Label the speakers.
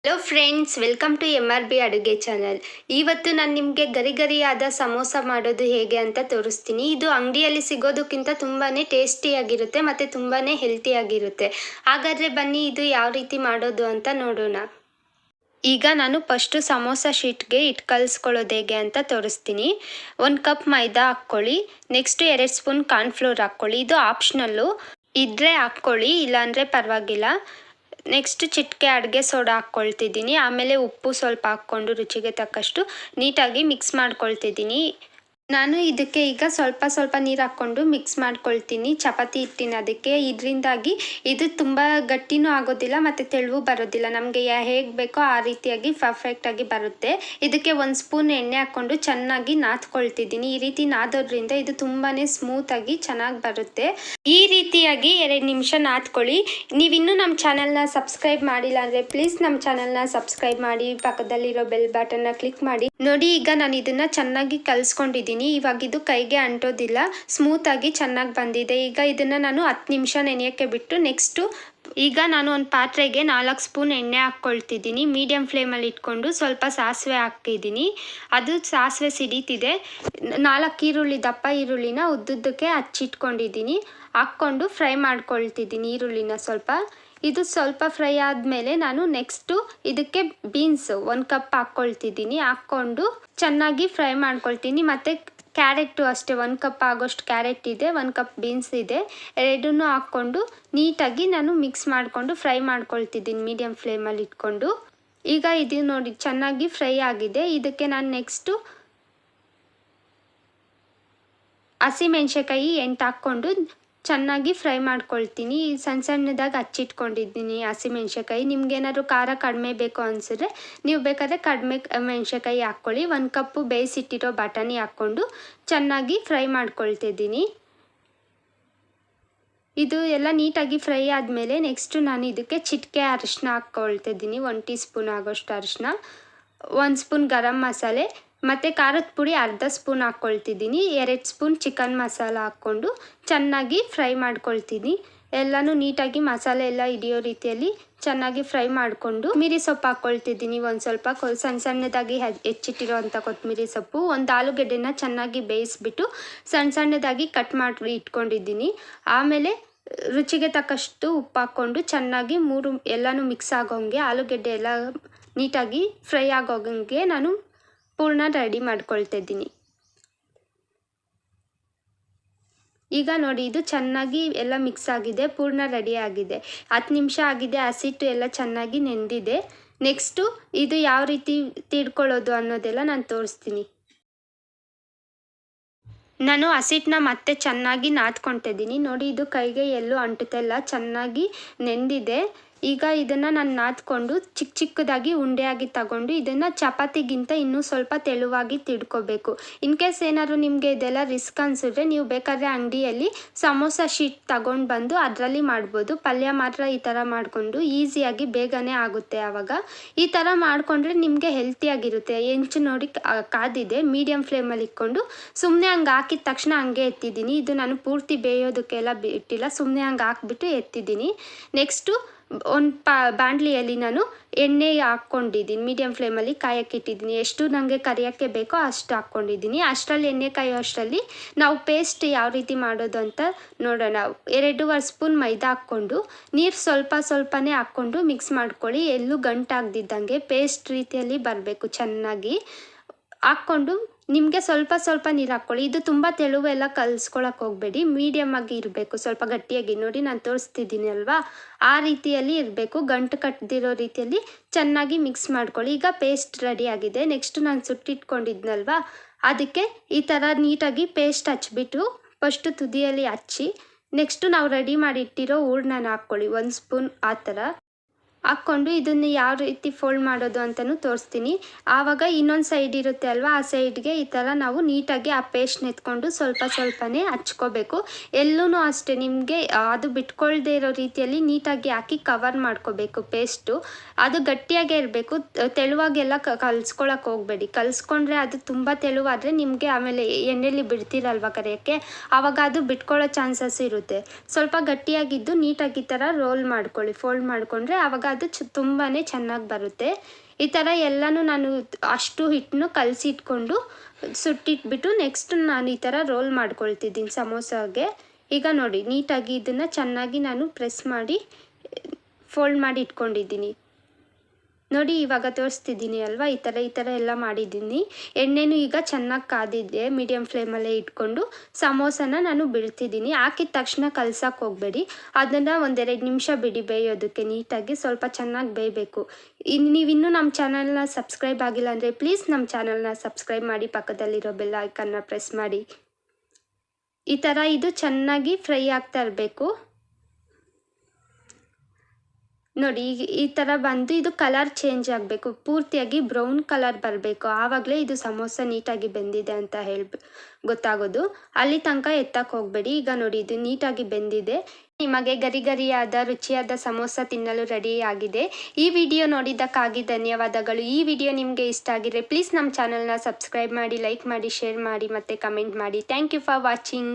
Speaker 1: Hello friends, welcome to MRB ಅಡುಗೆ channel. ಇವತ್ತು ನಾನು ನಿಮಗೆ ಗರಿಗರಿಯಾದ ಸಮೋಸ ಮಾಡೋದು ಹೇಗೆ ಅಂತ ತೋರಿಸ್ತೀನಿ. ಇದು ಅಂಗಡಿಯಲ್ಲಿ ಸಿಗೋದಕ್ಕಿಂತ ತುಂಬಾ ಟೇಸ್ಟಿಯಾಗಿರುತ್ತೆ ಮತ್ತು ತುಂಬಾ ಹೆಲ್ತಿಯಾಗಿರುತ್ತೆ. ಹಾಗಾದರೆ ಬನ್ನಿ ಇದು ಯಾವ ರೀತಿ ಮಾಡೋದು ಅಂತ ನೋಡೋಣ. ಈಗ ನಾನು ಫಸ್ಟು ಸಮೋಸ ಶೀಟ್ಗೆ ಹಿಟ್ಟು ಕಲಿಸ್ಕೊಳ್ಳೋದು ಹೇಗೆ ಅಂತ ತೋರಿಸ್ತೀನಿ. 1 ಕಪ್ ಮೈದಾ ಹಾಕ್ಕೊಳ್ಳಿ. ನೆಕ್ಸ್ಟು 2 ಸ್ಪೂನ್ ಕಾರ್ನ್ಫ್ಲೋರ್ ಹಾಕ್ಕೊಳ್ಳಿ. ಇದು ಆಪ್ಷನಲ್ಲು, ಇದ್ದರೆ ಹಾಕ್ಕೊಳ್ಳಿ, ಇಲ್ಲಾಂದರೆ ಪರವಾಗಿಲ್ಲ. ನೆಕ್ಸ್ಟ್ ಚಿಟಿಕೆ ಅಡುಗೆ ಸೋಡಾ ಹಾಕ್ಕೊಳ್ತಿದ್ದೀನಿ. ಆಮೇಲೆ ಉಪ್ಪು ಸ್ವಲ್ಪ ಹಾಕ್ಕೊಂಡು ರುಚಿಗೆ ತಕ್ಕಷ್ಟು ನೀಟಾಗಿ ಮಿಕ್ಸ್ ಮಾಡ್ಕೊಳ್ತಿದ್ದೀನಿ. ನಾನು ಇದಕ್ಕೆ ಈಗ ಸ್ವಲ್ಪ ನೀರು ಹಾಕ್ಕೊಂಡು ಮಿಕ್ಸ್ ಮಾಡ್ಕೊಳ್ತೀನಿ ಚಪಾತಿ ಹಿಟ್ಟಿನ ಅದಕ್ಕೆ. ಇದರಿಂದಾಗಿ ಇದು ತುಂಬ ಗಟ್ಟಿನೂ ಆಗೋದಿಲ್ಲ ಮತ್ತು ತೆಳುವು ಬರೋದಿಲ್ಲ. ನಮಗೆ ಹೇಗೆ ಬೇಕೋ ಆ ರೀತಿಯಾಗಿ ಪರ್ಫೆಕ್ಟಾಗಿ ಬರುತ್ತೆ. ಇದಕ್ಕೆ 1 ಸ್ಪೂನ್ ಎಣ್ಣೆ ಹಾಕ್ಕೊಂಡು ಚೆನ್ನಾಗಿ ನಾದ್ಕೊಳ್ತಿದ್ದೀನಿ. ಈ ರೀತಿ ನಾದೋದ್ರಿಂದ ಇದು ತುಂಬಾ ಸ್ಮೂತಾಗಿ ಚೆನ್ನಾಗಿ ಬರುತ್ತೆ. ಈ ರೀತಿಯಾಗಿ 2 ನಿಮಿಷ ನಾದ್ಕೊಳ್ಳಿ. ನೀವಿನ್ನೂ ನಮ್ಮ ಚಾನಲ್ನ ಸಬ್ಸ್ಕ್ರೈಬ್ ಮಾಡಿಲ್ಲ ಅಂದರೆ ಪ್ಲೀಸ್ ನಮ್ಮ ಚಾನಲ್ನ ಸಬ್ಸ್ಕ್ರೈಬ್ ಮಾಡಿ, ಪಕ್ಕದಲ್ಲಿರೋ ಬೆಲ್ ಬಟನ್ನ ಕ್ಲಿಕ್ ಮಾಡಿ. ನೋಡಿ, ಈಗ ನಾನು ಇದನ್ನು ಚೆನ್ನಾಗಿ ಕಲಿಸ್ಕೊಂಡಿದ್ದೀನಿ. ಇವಾಗ ಇದು ಕೈಗೆ ಅಂಟೋದಿಲ್ಲ, ಸ್ಮೂತಾಗಿ ಚೆನ್ನಾಗಿ ಬಂದಿದೆ. ಈಗ ಇದನ್ನು ನಾನು 10 ನಿಮಿಷ ನೆನೆಯೋಕ್ಕೆ ಬಿಟ್ಟು ನೆಕ್ಸ್ಟು ಈಗ ನಾನು ಒಂದು ಪಾತ್ರೆಗೆ 4 ಸ್ಪೂನ್ ಎಣ್ಣೆ ಹಾಕ್ಕೊಳ್ತಿದ್ದೀನಿ. ಮೀಡಿಯಮ್ ಫ್ಲೇಮಲ್ಲಿ ಇಟ್ಕೊಂಡು ಸ್ವಲ್ಪ ಸಾಸಿವೆ ಹಾಕಿದ್ದೀನಿ. ಅದು ಸಾಸಿವೆ ಸಿಡೀತಿದೆ. 4 ಈರುಳ್ಳಿ, ದಪ್ಪ ಈರುಳ್ಳಿನ ಉದ್ದುದ್ದಕ್ಕೆ ಹಚ್ಚಿಟ್ಕೊಂಡಿದ್ದೀನಿ. ಹಾಕ್ಕೊಂಡು ಫ್ರೈ ಮಾಡ್ಕೊಳ್ತಿದ್ದೀನಿ ಈರುಳ್ಳಿನ ಸ್ವಲ್ಪ. ಇದು ಸ್ವಲ್ಪ ಫ್ರೈ ಆದಮೇಲೆ ನಾನು ನೆಕ್ಸ್ಟು ಇದಕ್ಕೆ ಬೀನ್ಸ್ 1 ಕಪ್ ಹಾಕ್ಕೊಳ್ತಿದ್ದೀನಿ. ಹಾಕ್ಕೊಂಡು ಚೆನ್ನಾಗಿ ಫ್ರೈ ಮಾಡ್ಕೊಳ್ತೀನಿ. ಮತ್ತು ಕ್ಯಾರೆಟು ಅಷ್ಟೇ 1 ಕಪ್ ಆಗೋಷ್ಟು ಕ್ಯಾರೆಟ್ ಇದೆ, 1 ಕಪ್ ಬೀನ್ಸ್ ಇದೆ. ಎರಡನ್ನೂ ಹಾಕ್ಕೊಂಡು ನೀಟಾಗಿ ನಾನು ಮಿಕ್ಸ್ ಮಾಡಿಕೊಂಡು ಫ್ರೈ ಮಾಡ್ಕೊಳ್ತಿದ್ದೀನಿ ಮೀಡಿಯಮ್ ಫ್ಲೇಮಲ್ಲಿ ಇಟ್ಕೊಂಡು. ಈಗ ಇದು ನೋಡಿ ಚೆನ್ನಾಗಿ ಫ್ರೈ ಆಗಿದೆ. ಇದಕ್ಕೆ ನಾನು ನೆಕ್ಸ್ಟು ಹಸಿಮೆಣ್ಸಿನ್ಕಾಯಿ 8 ಹಾಕ್ಕೊಂಡು ಚೆನ್ನಾಗಿ ಫ್ರೈ ಮಾಡ್ಕೊಳ್ತೀನಿ. ಸಣ್ಣದಾಗಿ ಹಚ್ಚಿಟ್ಕೊಂಡಿದ್ದೀನಿ ಹಸಿಮೆಣ್ಸಿನ್ಕಾಯಿ. ನಿಮ್ಗೇನಾದ್ರು ಖಾರ ಕಡಿಮೆ ಬೇಕು ಅನಿಸಿದ್ರೆ ನೀವು ಬೇಕಾದರೆ ಕಡಿಮೆ ಮೆಣಸಿನ್ಕಾಯಿ ಹಾಕ್ಕೊಳ್ಳಿ. 1 ಕಪ್ಪು ಬೇಯಿಸಿಟ್ಟಿರೋ ಬಟಾಣಿ ಹಾಕ್ಕೊಂಡು ಚೆನ್ನಾಗಿ ಫ್ರೈ ಮಾಡ್ಕೊಳ್ತಿದ್ದೀನಿ. ಇದು ಎಲ್ಲ ನೀಟಾಗಿ ಫ್ರೈ ಆದಮೇಲೆ ನೆಕ್ಸ್ಟು ನಾನು ಇದಕ್ಕೆ ಚಿಟಿಕೆ ಅರಿಶಿನ ಹಾಕ್ಕೊಳ್ತಿದ್ದೀನಿ. 1 ಟೀ ಸ್ಪೂನ್ ಆಗೋಷ್ಟು ಅರಿಶಿನ, 1 ಸ್ಪೂನ್ ಗರಂ ಮಸಾಲೆ ಮತ್ತು ಖಾರದ ಪುಡಿ ಅರ್ಧ ಸ್ಪೂನ್ ಹಾಕ್ಕೊಳ್ತಿದ್ದೀನಿ. 2 ಸ್ಪೂನ್ ಚಿಕನ್ ಮಸಾಲ ಹಾಕ್ಕೊಂಡು ಚೆನ್ನಾಗಿ ಫ್ರೈ ಮಾಡ್ಕೊಳ್ತೀನಿ. ಎಲ್ಲನೂ ನೀಟಾಗಿ ಮಸಾಲೆ ಎಲ್ಲ ಹಿಡಿಯೋ ರೀತಿಯಲ್ಲಿ ಚೆನ್ನಾಗಿ ಫ್ರೈ ಮಾಡಿಕೊಂಡು ಕೊತ್ತಂಬರಿ ಸೊಪ್ಪು ಹಾಕ್ಕೊಳ್ತಿದ್ದೀನಿ. ಒಂದು ಸ್ವಲ್ಪ ಸಣ್ಣದಾಗಿ ಹೆಚ್ಚಿಟ್ಟಿರೋವಂಥ ಕೊತ್ತಂಬರಿ ಸೊಪ್ಪು. 1 ಆಲೂಗೆಡ್ಡೆನ ಚೆನ್ನಾಗಿ ಬೇಯಿಸ್ಬಿಟ್ಟು ಸಣ್ಣದಾಗಿ ಕಟ್ ಮಾಡಿ ಇಟ್ಕೊಂಡಿದ್ದೀನಿ. ಆಮೇಲೆ ರುಚಿಗೆ ತಕ್ಕಷ್ಟು ಉಪ್ಪು ಹಾಕ್ಕೊಂಡು ಚೆನ್ನಾಗಿ ಎಲ್ಲನೂ ಮಿಕ್ಸ್ ಆಗೋಂಗೆ, ಆಲೂಗೆಡ್ಡೆ ಎಲ್ಲ ನೀಟಾಗಿ ಫ್ರೈ ಆಗೋಂಗೆ ನಾನು ಪೂರ್ಣ ರೆಡಿ ಮಾಡ್ಕೊಳ್ತಿದ್ದೀನಿ. ಈಗ ನೋಡಿ, ಇದು ಚೆನ್ನಾಗಿ ಎಲ್ಲ ಮಿಕ್ಸ್ ಆಗಿದೆ, ಪೂರ್ಣ ರೆಡಿ ಆಗಿದೆ. 10 ನಿಮಿಷ ಆಗಿದೆ, ಹಸಿಟ್ಟು ಎಲ್ಲ ಚೆನ್ನಾಗಿ ನೆಂದಿದೆ. ನೆಕ್ಸ್ಟು ಇದು ಯಾವ ರೀತಿ ತೀಡ್ಕೊಳ್ಳೋದು ಅನ್ನೋದೆಲ್ಲ ನಾನು ತೋರಿಸ್ತೀನಿ. ನಾನು ಹಸಿಟ್ಟನ್ನ ಮತ್ತೆ ಚೆನ್ನಾಗಿ ನಾದ್ಕೊಳ್ತಿದ್ದೀನಿ. ನೋಡಿ, ಇದು ಕೈಗೆ ಎಲ್ಲೂ ಅಂಟುತ್ತಿಲ್ಲ, ಚೆನ್ನಾಗಿ ನೆಂದಿದೆ. ಈಗ ಇದನ್ನು ನಾನು ನಾದ್ಕೊಂಡು ಚಿಕ್ಕದಾಗಿ ಉಂಡೆಯಾಗಿ ತಗೊಂಡು ಇದನ್ನು ಚಪಾತಿಗಿಂತ ಇನ್ನೂ ಸ್ವಲ್ಪ ತೆಳುವಾಗಿ ತಿಡ್ಕೋಬೇಕು. ಇನ್ ಕೇಸ್ ಏನಾದ್ರು ನಿಮಗೆ ಇದೆಲ್ಲ ರಿಸ್ಕ್ ಅನಿಸಿದ್ರೆ ನೀವು ಬೇಕಾದರೆ ಅಂಗಡಿಯಲ್ಲಿ ಸಮೋಸ ಶೀಟ್ ತಗೊಂಡು ಬಂದು ಅದರಲ್ಲಿ ಮಾಡ್ಬೋದು. ಪಲ್ಯ ಮಾತ್ರ ಈ ಥರ ಮಾಡಿಕೊಂಡು ಈಸಿಯಾಗಿ ಬೇಗನೆ ಆಗುತ್ತೆ. ಆವಾಗ ಈ ಥರ ಮಾಡಿಕೊಂಡ್ರೆ ನಿಮಗೆ ಹೆಲ್ತಿಯಾಗಿರುತ್ತೆ. ಹೆಂಚು ನೋಡಿ ಕಾದಿದೆ, ಮೀಡಿಯಮ್ ಫ್ಲೇಮಲ್ಲಿ ಇಟ್ಕೊಂಡು ಸುಮ್ಮನೆ ಹಂಗೆ ಹಾಕಿದ ತಕ್ಷಣ ಹಂಗೆ ಎತ್ತಿದ್ದೀನಿ. ಇದು ನಾನು ಪೂರ್ತಿ ಬೇಯೋದಕ್ಕೆಲ್ಲ ಬಿಟ್ಟಿಲ್ಲ, ಸುಮ್ಮನೆ ಹಂಗೆ ಹಾಕ್ಬಿಟ್ಟು ಎತ್ತಿದ್ದೀನಿ. ನೆಕ್ಸ್ಟು ಒಂದು ಬಾಣಲಿಯಲ್ಲಿ ನಾನು ಎಣ್ಣೆ ಹಾಕ್ಕೊಂಡಿದ್ದೀನಿ. ಮೀಡಿಯಮ್ ಫ್ಲೇಮಲ್ಲಿ ಕಾಯಕ್ಕೆ ಇಟ್ಟಿದ್ದೀನಿ. ಎಷ್ಟು ನನಗೆ ಕರಿಯೋಕ್ಕೆ ಬೇಕೋ ಅಷ್ಟು ಹಾಕ್ಕೊಂಡಿದ್ದೀನಿ. ಅಷ್ಟರಲ್ಲಿ ಎಣ್ಣೆ ಕಾಯೋ ಅಷ್ಟರಲ್ಲಿ ನಾವು ಪೇಸ್ಟ್ ಯಾವ ರೀತಿ ಮಾಡೋದು ಅಂತ ನೋಡೋಣ. 2.5 ಸ್ಪೂನ್ ಮೈದಾ ಹಾಕ್ಕೊಂಡು ನೀರು ಸ್ವಲ್ಪನೇ ಹಾಕ್ಕೊಂಡು ಮಿಕ್ಸ್ ಮಾಡ್ಕೊಳ್ಳಿ. ಎಲ್ಲೂ ಗಂಟಾಗ್ದಿದ್ದಂಗೆ ಪೇಸ್ಟ್ ರೀತಿಯಲ್ಲಿ ಬರಬೇಕು ಚೆನ್ನಾಗಿ. ಹಾಕ್ಕೊಂಡು ನಿಮಗೆ ಸ್ವಲ್ಪ ನೀರು ಹಾಕ್ಕೊಳ್ಳಿ. ಇದು ತುಂಬ ತೆಳುವೆಲ್ಲ ಕಲಿಸ್ಕೊಳಕ್ಕೆ ಹೋಗಬೇಡಿ, ಮೀಡಿಯಮ್ ಆಗಿ ಇರಬೇಕು, ಸ್ವಲ್ಪ ಗಟ್ಟಿಯಾಗಿ. ನೋಡಿ, ನಾನು ತೋರಿಸ್ತಿದ್ದೀನಿ ಅಲ್ವಾ, ಆ ರೀತಿಯಲ್ಲಿ ಇರಬೇಕು. ಗಂಟು ಕಟ್ಟದಿರೋ ರೀತಿಯಲ್ಲಿ ಚೆನ್ನಾಗಿ ಮಿಕ್ಸ್ ಮಾಡ್ಕೊಳ್ಳಿ. ಈಗ ಪೇಸ್ಟ್ ರೆಡಿ ಆಗಿದೆ. ನೆಕ್ಸ್ಟು ನಾನು ಸುಟ್ಟಿಟ್ಕೊಂಡಿದ್ನಲ್ವಾ, ಅದಕ್ಕೆ ಈ ಥರ ನೀಟಾಗಿ ಪೇಸ್ಟ್ ಹಚ್ಬಿಟ್ಟು ಫಸ್ಟು ತುದಿಯಲ್ಲಿ ಹಚ್ಚಿ ನೆಕ್ಸ್ಟು ನಾವು ರೆಡಿ ಮಾಡಿ ಇಟ್ಟಿರೋ ಹೂರ್ಣನ ಹಾಕ್ಕೊಳ್ಳಿ. 1 ಸ್ಪೂನ್ ಆ ಥರ ಹಾಕ್ಕೊಂಡು ಇದನ್ನು ಯಾವ ರೀತಿ ಫೋಲ್ಡ್ ಮಾಡೋದು ಅಂತಲೂ ತೋರಿಸ್ತೀನಿ. ಆವಾಗ ಇನ್ನೊಂದು ಸೈಡ್ ಇರುತ್ತೆ ಅಲ್ವಾ, ಆ ಸೈಡ್ಗೆ ಈ ಥರ ನಾವು ನೀಟಾಗಿ ಆ ಪೇಸ್ಟ್ನ ಎತ್ಕೊಂಡು ಸ್ವಲ್ಪನೇ ಹಚ್ಕೋಬೇಕು. ಎಲ್ಲೂ ಅಷ್ಟೇ ನಿಮಗೆ ಅದು ಬಿಟ್ಕೊಳ್ದೇ ಇರೋ ರೀತಿಯಲ್ಲಿ ನೀಟಾಗಿ ಹಾಕಿ ಕವರ್ ಮಾಡ್ಕೋಬೇಕು ಪೇಸ್ಟು. ಅದು ಗಟ್ಟಿಯಾಗೇ ಇರಬೇಕು, ತೆಳುವಾಗೆಲ್ಲ ಕಲಿಸ್ಕೊಳಕ್ಕೆ ಹೋಗಬೇಡಿ. ಕಲಿಸ್ಕೊಂಡ್ರೆ ಅದು ತುಂಬ ತೆಳುವಾದರೆ ನಿಮಗೆ ಆಮೇಲೆ ಎಣ್ಣೆಯಲ್ಲಿ ಬಿಡ್ತೀರಲ್ವ ಕರಿಯೋಕ್ಕೆ, ಆವಾಗ ಅದು ಬಿಟ್ಕೊಳ್ಳೋ ಚಾನ್ಸಸ್ ಇರುತ್ತೆ. ಸ್ವಲ್ಪ ಗಟ್ಟಿಯಾಗಿದ್ದು ನೀಟಾಗಿ ಈ ಥರ ರೋಲ್ ಮಾಡ್ಕೊಳ್ಳಿ, ಫೋಲ್ಡ್ ಮಾಡಿಕೊಂಡ್ರೆ ಆವಾಗ ಅದು ತುಂಬಾ ಚೆನ್ನಾಗಿ ಬರುತ್ತೆ. ಈ ಥರ ಎಲ್ಲನೂ ನಾನು ಅಷ್ಟು ಹಿಟ್ಟನ್ನು ಕಲಸಿ ಇಟ್ಕೊಂಡು ಸುಟ್ಟಿಟ್ಬಿಟ್ಟು ನೆಕ್ಸ್ಟ್ ನಾನು ಈ ಥರ ರೋಲ್ ಮಾಡ್ಕೊಳ್ತಿದ್ದೀನಿ ಸಮೋಸಾಗೆ. ಈಗ ನೋಡಿ ನೀಟಾಗಿ ಇದನ್ನು ಚೆನ್ನಾಗಿ ನಾನು ಪ್ರೆಸ್ ಮಾಡಿ ಫೋಲ್ಡ್ ಮಾಡಿ ಇಟ್ಕೊಂಡಿದ್ದೀನಿ. ನೋಡಿ ಇವಾಗ ತೋರಿಸ್ತಿದ್ದೀನಿ ಅಲ್ವಾ, ಈ ಥರ ಎಲ್ಲ ಮಾಡಿದ್ದೀನಿ. ಎಣ್ಣೆನೂ ಈಗ ಚೆನ್ನಾಗಿ ಕಾದಿದೆ, ಮೀಡಿಯಮ್ ಫ್ಲೇಮಲ್ಲೇ ಇಟ್ಕೊಂಡು ಸಮೋಸನ ನಾನು ಬಿಡ್ತಿದ್ದೀನಿ. ಹಾಕಿದ ತಕ್ಷಣ ಕಲ್ಸಕ್ಕೆ ಹೋಗಬೇಡಿ, ಅದನ್ನು 1-2 ನಿಮಿಷ ಬಿಡಿ ಬೇಯೋದಕ್ಕೆ. ನೀಟಾಗಿ ಸ್ವಲ್ಪ ಚೆನ್ನಾಗಿ ಬೇಯಬೇಕು. ನೀವಿನ್ನೂ ನಮ್ಮ ಚಾನಲ್ನ ಸಬ್ಸ್ಕ್ರೈಬ್ ಆಗಿಲ್ಲ ಅಂದರೆ ಪ್ಲೀಸ್ ನಮ್ಮ ಚಾನಲ್ನ ಸಬ್ಸ್ಕ್ರೈಬ್ ಮಾಡಿ, ಪಕ್ಕದಲ್ಲಿರೋ ಬೆಲ್ ಐಕನ್ನ ಪ್ರೆಸ್ ಮಾಡಿ. ಈ ಥರ ಇದು ಚೆನ್ನಾಗಿ ಫ್ರೈ ಆಗ್ತಾ ಇರಬೇಕು. ನೋಡಿ ಈ ಥರ ಬಂದು ಇದು ಕಲರ್ ಚೇಂಜ್ ಆಗಬೇಕು, ಪೂರ್ತಿಯಾಗಿ ಬ್ರೌನ್ ಕಲರ್ ಬರಬೇಕು. ಆವಾಗಲೇ ಇದು ಸಮೋಸ ನೀಟಾಗಿ ಬೆಂದಿದೆ ಅಂತ ಗೊತ್ತಾಗೋದು. ಅಲ್ಲಿ ತನಕ ಎತ್ತಕ್ಕೆ ಹೋಗಬೇಡಿ. ಈಗ ನೋಡಿ ಇದು ನೀಟಾಗಿ ಬೆಂದಿದೆ. ನಿಮಗೆ ಗರಿಗರಿಯಾದ ರುಚಿಯಾದ ಸಮೋಸ ತಿನ್ನಲು ರೆಡಿ ಆಗಿದೆ. ಈ ವಿಡಿಯೋ ನೋಡಿದ್ದಕ್ಕಾಗಿ ಧನ್ಯವಾದಗಳು. ಈ ವಿಡಿಯೋ ನಿಮಗೆ ಇಷ್ಟ ಆಗಿದ್ರೆ ಪ್ಲೀಸ್ ನಮ್ಮ ಚಾನಲ್ನ ಸಬ್ಸ್ಕ್ರೈಬ್ ಮಾಡಿ, ಲೈಕ್ ಮಾಡಿ, ಶೇರ್ ಮಾಡಿ ಮತ್ತು ಕಮೆಂಟ್ ಮಾಡಿ. Thank you for watching.